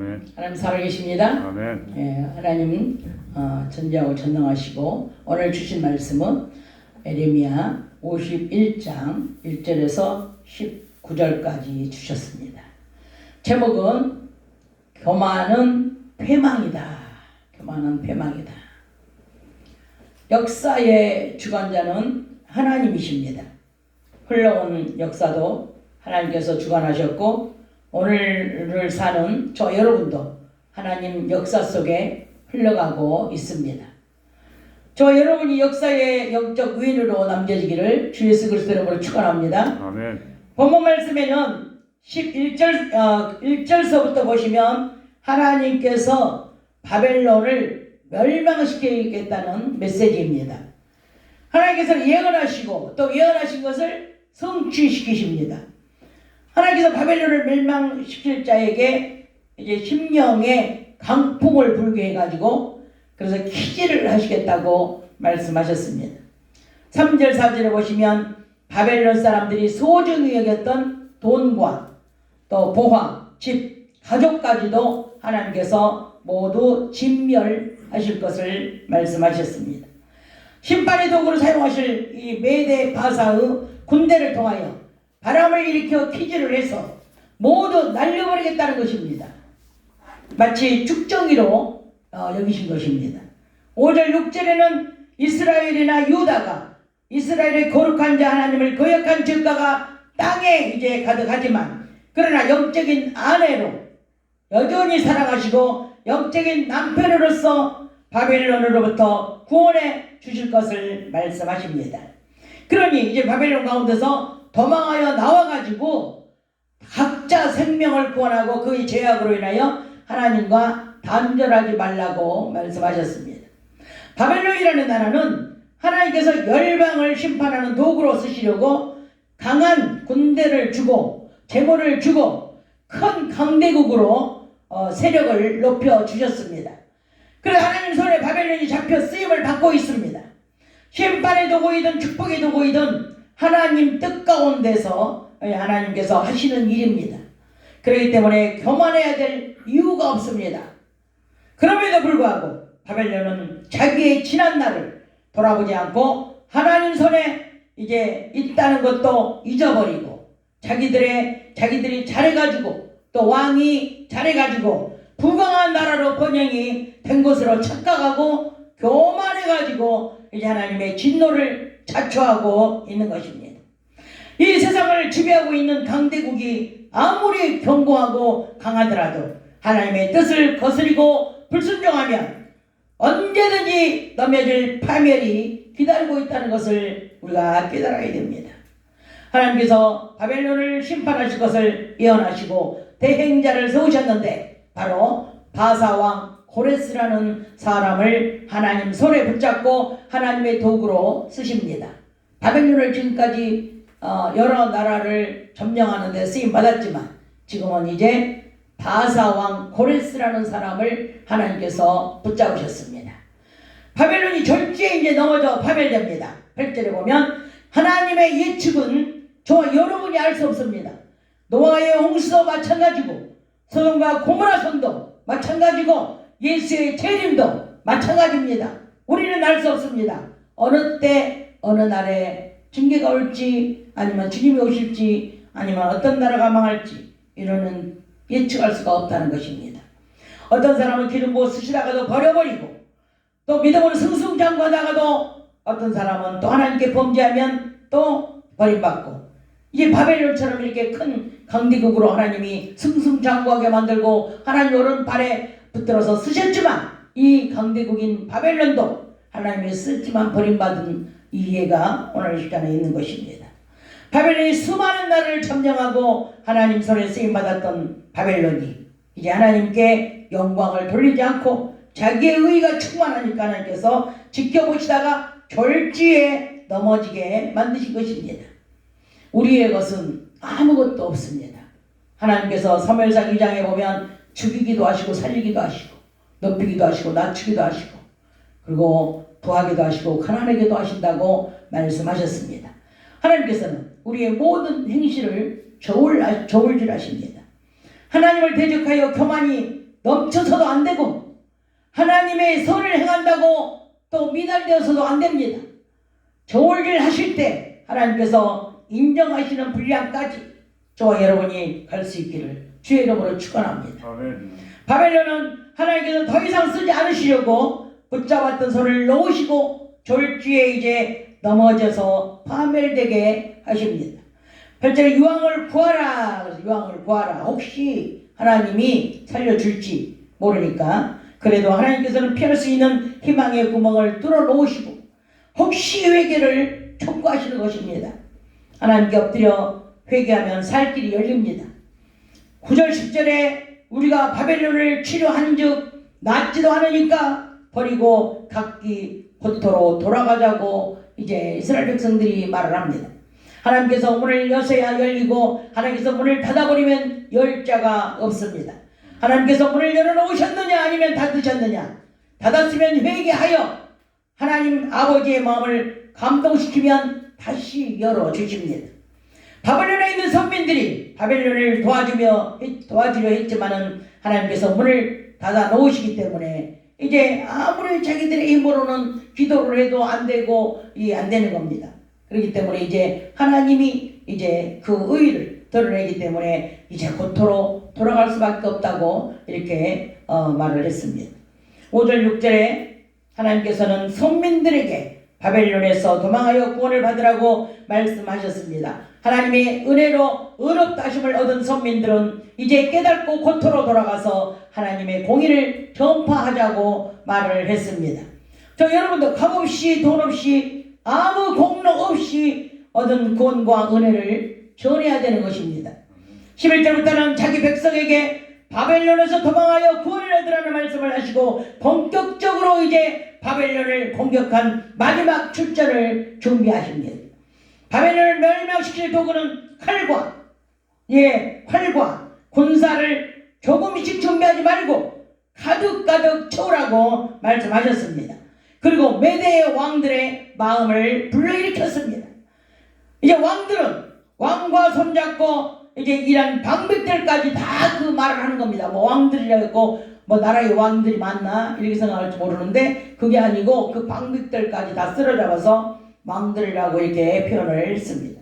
아멘. 하나님 살아계십니다. 아멘. 예, 하나님 전지하고 전능하시고 오늘 주신 말씀은 에레미야 51장 1절에서 19절까지 주셨습니다. 제목은 교만은 패망이다. 교만은 패망이다. 역사의 주관자는 하나님이십니다. 흘러온 역사도 하나님께서 주관하셨고 오늘을 사는 저 여러분도 하나님 역사 속에 흘러가고 있습니다. 저 여러분이 역사의 영적 위인으로 남겨지기를 주 예수 그리스도 이름으로 축원합니다. 아멘. 본문 말씀에는 1절서부터 보시면 하나님께서 바벨론을 멸망시키겠다는 메시지입니다. 하나님께서 예언하시고 또 예언하신 것을 성취시키십니다. 하나님께서 바벨론을 멸망시킬 자에게 이제 심령의 강풍을 불게 해가지고 그래서 키질을 하시겠다고 말씀하셨습니다. 3절 4절에 보시면 바벨론 사람들이 소중히 여겼던 돈과 또 보화, 집, 가족까지도 하나님께서 모두 진멸하실 것을 말씀하셨습니다. 심판의 도구로 사용하실 이 메대 바사의 군대를 통하여 바람을 일으켜 키질을 해서 모두 날려버리겠다는 것입니다. 마치 죽정이로 여기신 것입니다. 5절 6절에는 이스라엘이나 유다가 이스라엘의 거룩한 자 하나님을 거역한 죄가가 땅에 이제 가득하지만 그러나 영적인 아내로 여전히 사랑하시고 영적인 남편으로서 바벨론으로부터 구원해 주실 것을 말씀하십니다. 그러니 이제 바벨론 가운데서 도망하여 나와가지고 각자 생명을 구원하고 그의 죄악으로 인하여 하나님과 단절하지 말라고 말씀하셨습니다. 바벨론이라는 나라는 하나님께서 열방을 심판하는 도구로 쓰시려고 강한 군대를 주고 재물을 주고 큰 강대국으로 세력을 높여 주셨습니다. 그래서 하나님 손에 바벨론이 잡혀 쓰임을 받고 있습니다. 심판의 도구이든 축복의 도구이든 하나님 뜻 가운데서 하나님께서 하시는 일입니다. 그렇기 때문에 교만해야 될 이유가 없습니다. 그럼에도 불구하고 바벨론은 자기의 지난 날을 돌아보지 않고 하나님 손에 이제 있다는 것도 잊어버리고 자기들이 잘해가지고 또 왕이 잘해가지고 부강한 나라로 번영이 된 것으로 착각하고 교만해가지고 이제 하나님의 진노를 자초하고 있는 것입니다. 이 세상을 지배하고 있는 강대국이 아무리 견고하고 강하더라도 하나님의 뜻을 거스리고 불순종하면 언제든지 넘어질 파멸이 기다리고 있다는 것을 우리가 깨달아야 됩니다. 하나님께서 바벨론을 심판하실 것을 예언하시고 대행자를 세우셨는데 바로 바사왕 고레스라는 사람을 하나님 손에 붙잡고 하나님의 도구로 쓰십니다. 바벨론을 지금까지 여러 나라를 점령하는 데 쓰임받았지만 지금은 이제 바사왕 고레스라는 사람을 하나님께서 붙잡으셨습니다. 바벨론이 절지에 이제 넘어져 파멸됩니다. 8절에 보면 하나님의 예측은 저와 여러분이 알 수 없습니다. 노아의 홍수도 마찬가지고 소돔과 고모라 선도 마찬가지고 예수의 재림도 마찬가지입니다. 우리는 알 수 없습니다. 어느 때 어느 날에 징계가 올지 아니면 주님이 오실지 아니면 어떤 나라가 망할지 이러는 예측할 수가 없다는 것입니다. 어떤 사람은 기름 부어 쓰시다가도 버려버리고 또 믿음으로 승승장구하다가도 어떤 사람은 또 하나님께 범죄하면 또 버림받고 이제 바벨론처럼 이렇게 큰 강대국으로 하나님이 승승장구하게 만들고 하나님 오른발에 붙들어서 쓰셨지만 이 강대국인 바벨론도 하나님이 쓰지만 버림받은 이해가 오늘 시간에 있는 것입니다. 바벨론이 수많은 나라를 점령하고 하나님 손에 쓰임받았던 바벨론이 이제 하나님께 영광을 돌리지 않고 자기의 의의가 충만하니까 하나님께서 지켜보시다가 졸지에 넘어지게 만드신 것입니다. 우리의 것은 아무것도 없습니다. 하나님께서 사무엘상 2장에 보면 죽이기도 하시고 살리기도 하시고 높이기도 하시고 낮추기도 하시고 그리고 부하기도 하시고 가난하게도 하신다고 말씀하셨습니다. 하나님께서는 우리의 모든 행실을 저울질하십니다. 하나님을 대적하여 교만히 넘쳐서도 안 되고 하나님의 선을 행한다고 또 미달되어서도 안 됩니다. 좋을 일 하실 때 하나님께서 인정하시는 분량까지 저와 여러분이 갈 수 있기를 주의 이름으로 축원합니다. 바벨론은 하나님께서 더 이상 쓰지 않으시려고 붙잡았던 손을 놓으시고 졸지에 이제 넘어져서 파멸되게 하십니다. 8절에 유황을 구하라. 그래서 유황을 구하라. 혹시 하나님이 살려줄지 모르니까 그래도 하나님께서는 피할 수 있는 희망의 구멍을 뚫어 놓으시고 혹시 회개를 촉구하시는 것입니다. 하나님께 엎드려 회개하면 살 길이 열립니다. 9절 10절에 우리가 바벨론을 치료한 즉 낫지도 않으니까 버리고 각기 본토로 돌아가자고 이제 이스라엘 백성들이 말을 합니다. 하나님께서 문을 여서야 열리고 하나님께서 문을 닫아버리면 열 자가 없습니다. 하나님께서 문을 열어놓으셨느냐 아니면 닫으셨느냐. 닫았으면 회개하여 하나님 아버지의 마음을 감동시키면 다시 열어주십니다. 바벨론에 있는 선민들이 바벨론을 도와주려 했지만은 하나님께서 문을 닫아 놓으시기 때문에 이제 아무리 자기들의 힘으로는 기도를 해도 안 되고 안 되는 겁니다. 그렇기 때문에 이제 하나님이 이제 그 의를 드러내기 때문에 이제 고토로 돌아갈 수밖에 없다고 이렇게 말을 했습니다. 5절 6절에 하나님께서는 선민들에게 바벨론에서 도망하여 구원을 받으라고 말씀하셨습니다. 하나님의 은혜로 의롭다 하심을 얻은 선민들은 이제 깨닫고 고토로 돌아가서 하나님의 공의를 전파하자고 말을 했습니다. 저 여러분도 값없이 돈 없이 아무 공로 없이 얻은 구원과 은혜를 전해야 되는 것입니다. 11절부터는 자기 백성에게 바벨론에서 도망하여 구원을 얻으라는 말씀을 하시고 본격적으로 이제 바벨론을 공격한 마지막 출전을 준비하십니다. 바벨론을 멸망시킬 도구는 활과 군사를 조금씩 준비하지 말고 가득가득 채우라고 말씀하셨습니다. 그리고 메대의 왕들의 마음을 불러일으켰습니다. 이제 왕들은 왕과 손잡고 이제 이런 방백들까지 다 그 말을 하는 겁니다. 뭐 왕들이라고 했고 뭐 나라의 왕들이 많나 이렇게 생각할지 모르는데 그게 아니고 그 방백들까지 다 쓸어잡아서 왕들이라고 이렇게 표현을 했습니다.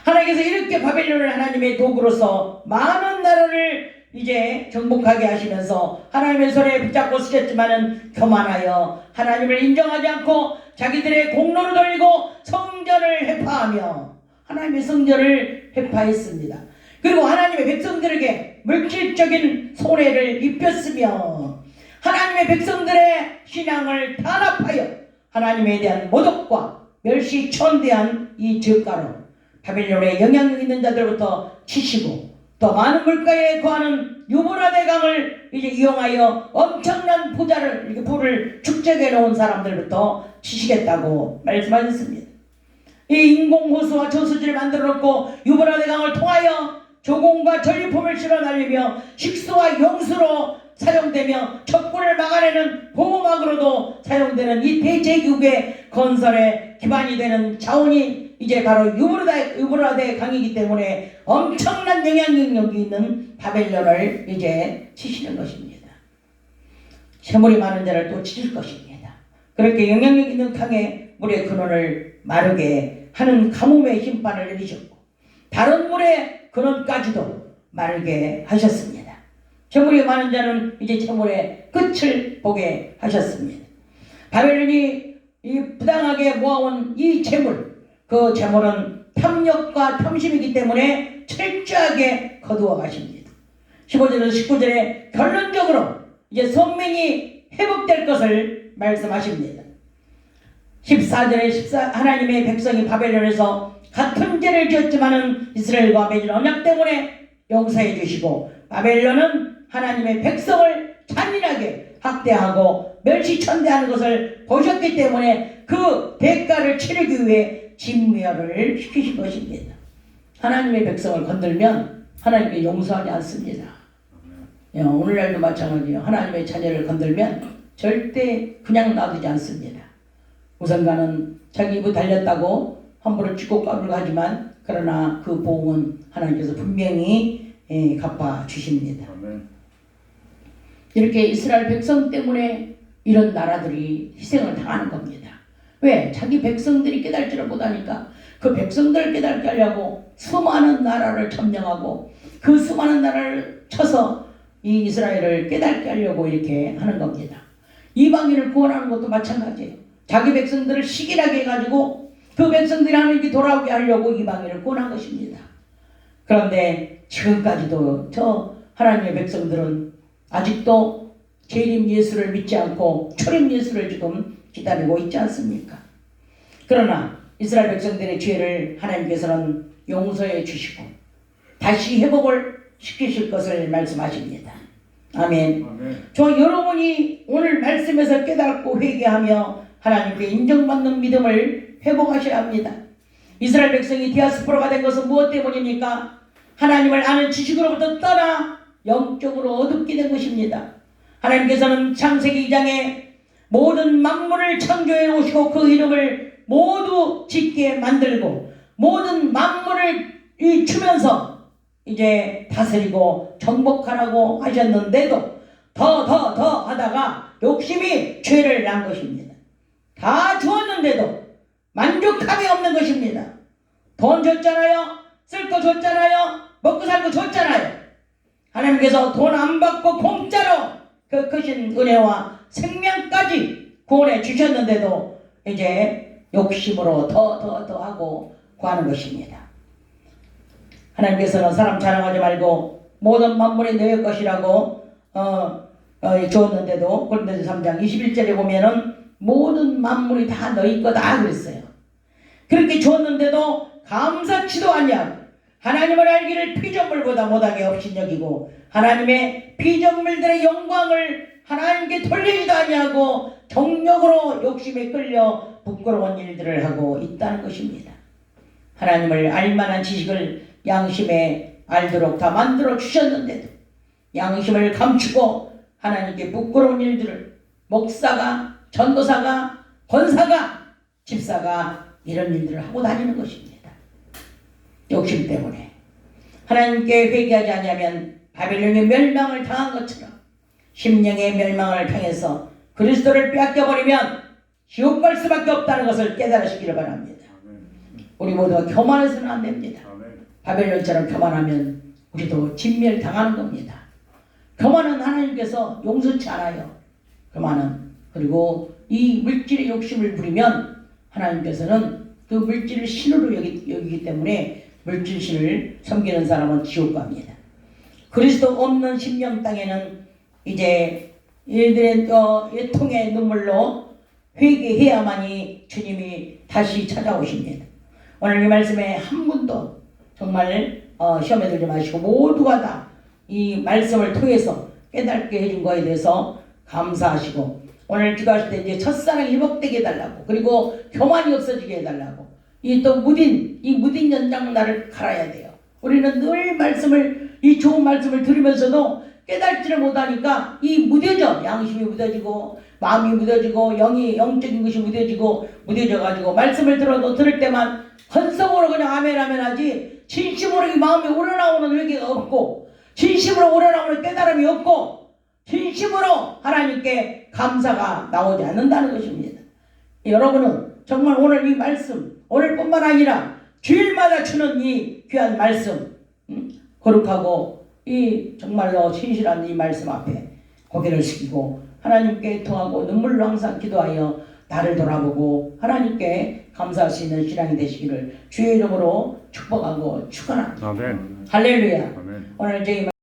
하나님께서 이렇게 바벨론을 하나님의 도구로서 많은 나라를 이제 정복하게 하시면서 하나님의 손에 붙잡고 쓰셨지만은 교만하여 하나님을 인정하지 않고 자기들의 공로를 돌리고 성전을 회파하며 하나님의 성전을 회파했습니다. 그리고 하나님의 백성들에게 물질적인 손해를 입혔으며 하나님의 백성들의 신앙을 탄압하여 하나님에 대한 모독과 멸시천대한 이 죄가로 바벨론의 영향력 있는 자들부터 치시고 또 많은 물가에 거하는 유브라데 강을 이제 이용하여 엄청난 부자를 이렇게 부를 축적해 놓은 사람들부터 치시겠다고 말씀하셨습니다. 이 인공호수와 저수지를 만들어 놓고 유브라데 강을 통하여 조공과 전리품을 실어 날리며 식수와 용수로 사용되며 적군을 막아내는 보호막으로도 사용되는 이 대제국의 건설에 기반이 되는 자원이 이제 바로 유브라데 강이기 때문에 엄청난 영향력이 있는 바벨론을 이제 치시는 것입니다. 샘물이 많은 자를 또 치실 것입니다. 그렇게 영향력 있는 강의 물의 근원을 마르게 하는 가뭄의 심판을 내리셨고 다른 물의 근원까지도 마르게 하셨습니다. 재물이 많은 자는 이제 재물의 끝을 보게 하셨습니다. 바벨론이 이 부당하게 모아온 이 재물, 그 재물은 탐욕과 탐심이기 때문에 철저하게 거두어 가십니다. 15절에서 19절에 결론적으로 이제 선민이 회복될 것을 말씀하십니다. 14절에 하나님의 백성이 바벨론에서 같은 죄를 지었지만은 이스라엘과 맺은 언약 때문에 용서해 주시고 바벨론은 하나님의 백성을 잔인하게 학대하고 멸시천대하는 것을 보셨기 때문에 그 대가를 치르기 위해 진멸을 시키신 것입니다. 하나님의 백성을 건들면 하나님께 용서하지 않습니다. 오늘날도 마찬가지예요. 하나님의 자녀를 건들면 절대 그냥 놔두지 않습니다. 우선가는 자기 입을 달렸다고 함부로 죽고 까불고 하지만 그러나 그 보응은 하나님께서 분명히 갚아주십니다. 이렇게 이스라엘 백성 때문에 이런 나라들이 희생을 당하는 겁니다. 왜? 자기 백성들이 깨달지를 못하니까 그 백성들을 깨닫게 하려고 수많은 나라를 점령하고 그 수많은 나라를 쳐서 이 이스라엘을 깨닫게 하려고 이렇게 하는 겁니다. 이방인을 구원하는 것도 마찬가지예요. 자기 백성들을 시기하게 해가지고 그 백성들이 하나님께 돌아오게 하려고 이방인을 구원한 것입니다. 그런데 지금까지도 저 하나님의 백성들은 아직도 재림 예수를 믿지 않고 초림 예수를 지금 기다리고 있지 않습니까? 그러나 이스라엘 백성들의 죄를 하나님께서는 용서해 주시고 다시 회복을 시키실 것을 말씀하십니다. 아멘. 저 여러분이 오늘 말씀에서 깨닫고 회개하며 하나님께 인정받는 믿음을 회복하셔야 합니다. 이스라엘 백성이 디아스포라가 된 것은 무엇 때문입니까? 하나님을 아는 지식으로부터 떠나 영적으로 어둡게 된 것입니다. 하나님께서는 창세기 2장에 모든 만물을 창조해 놓으시고 그 이름을 모두 짓게 만들고 모든 만물을 주면서 이제 다스리고 정복하라고 하셨는데도 더 하다가 욕심이 죄를 낳은 것입니다. 다 주었는데도 만족함이 없는 것입니다. 돈 줬잖아요. 쓸 거 줬잖아요. 먹고 살 거 줬잖아요. 하나님께서 돈 안 받고 공짜로 그 크신 은혜와 생명까지 구원해 주셨는데도 이제 욕심으로 더 하고 구하는 것입니다. 하나님께서는 사람 자랑하지 말고 모든 만물이 너의 것이라고 주었는데도 고린도서 3장 21절에 보면은 모든 만물이 다 너희 거다 그랬어요. 그렇게 주었는데도 감사치도 아니하고 하나님을 알기를 피조물보다 못하게 업신여기고 하나님의 피조물들의 영광을 하나님께 돌리지도 아니하고 정욕으로 욕심에 끌려 부끄러운 일들을 하고 있다는 것입니다. 하나님을 알만한 지식을 양심에 알도록 다 만들어 주셨는데도 양심을 감추고 하나님께 부끄러운 일들을 목사가, 전도사가, 권사가, 집사가 이런 일들을 하고 다니는 것입니다. 욕심 때문에 하나님께 회개하지 않으면 바벨론의 멸망을 당한 것처럼 심령의 멸망을 당해서 그리스도를 빼앗겨버리면 지옥 갈 수밖에 없다는 것을 깨달으시기를 바랍니다. 우리 모두가 교만해서는 안 됩니다. 바벨론처럼 교만하면 우리도 진멸당하는 겁니다. 교만은 하나님께서 용서치 않아요. 교만은. 그리고 이 물질의 욕심을 부리면 하나님께서는 그 물질을 신으로 여기기 때문에 물질신을 섬기는 사람은 지옥 갑니다. 그리스도 없는 심령 땅에는 이제 얘들의 통의 눈물로 회개해야만이 주님이 다시 찾아오십니다. 오늘 이 말씀에 한 분도 정말 시험에 들지 마시고 모두가 다 이 말씀을 통해서 깨닫게 해준 거에 대해서 감사하시고 오늘 기도하실 때 이제 첫사랑이 회복되게 해달라고 그리고 교만이 없어지게 해달라고 이 무딘 연장 나를 갈아야 돼요. 우리는 늘 이 좋은 말씀을 들으면서도 깨닫지를 못하니까 이 무뎌져 양심이 무뎌지고 마음이 무뎌지고 영적인 것이 무뎌져가지고 말씀을 들을 때만 헌성으로 그냥 아멘 하지 진심으로 이 마음이 우러나오는 회개가 없고 진심으로 우러나오는 깨달음이 없고 진심으로 하나님께 감사가 나오지 않는다는 것입니다. 여러분은 정말 오늘 이 말씀 오늘뿐만 아니라 주일마다 주는 이 귀한 말씀 거룩하고 이 정말로 신실한 이 말씀 앞에 고개를 숙이고 하나님께 통하고 눈물로 항상 기도하여 나를 돌아보고 하나님께 감사할 수 있는 신앙이 되시기를 주의 이름으로 축복하고 축원합니다. 아멘. 할렐루야. 아멘. 오늘 저희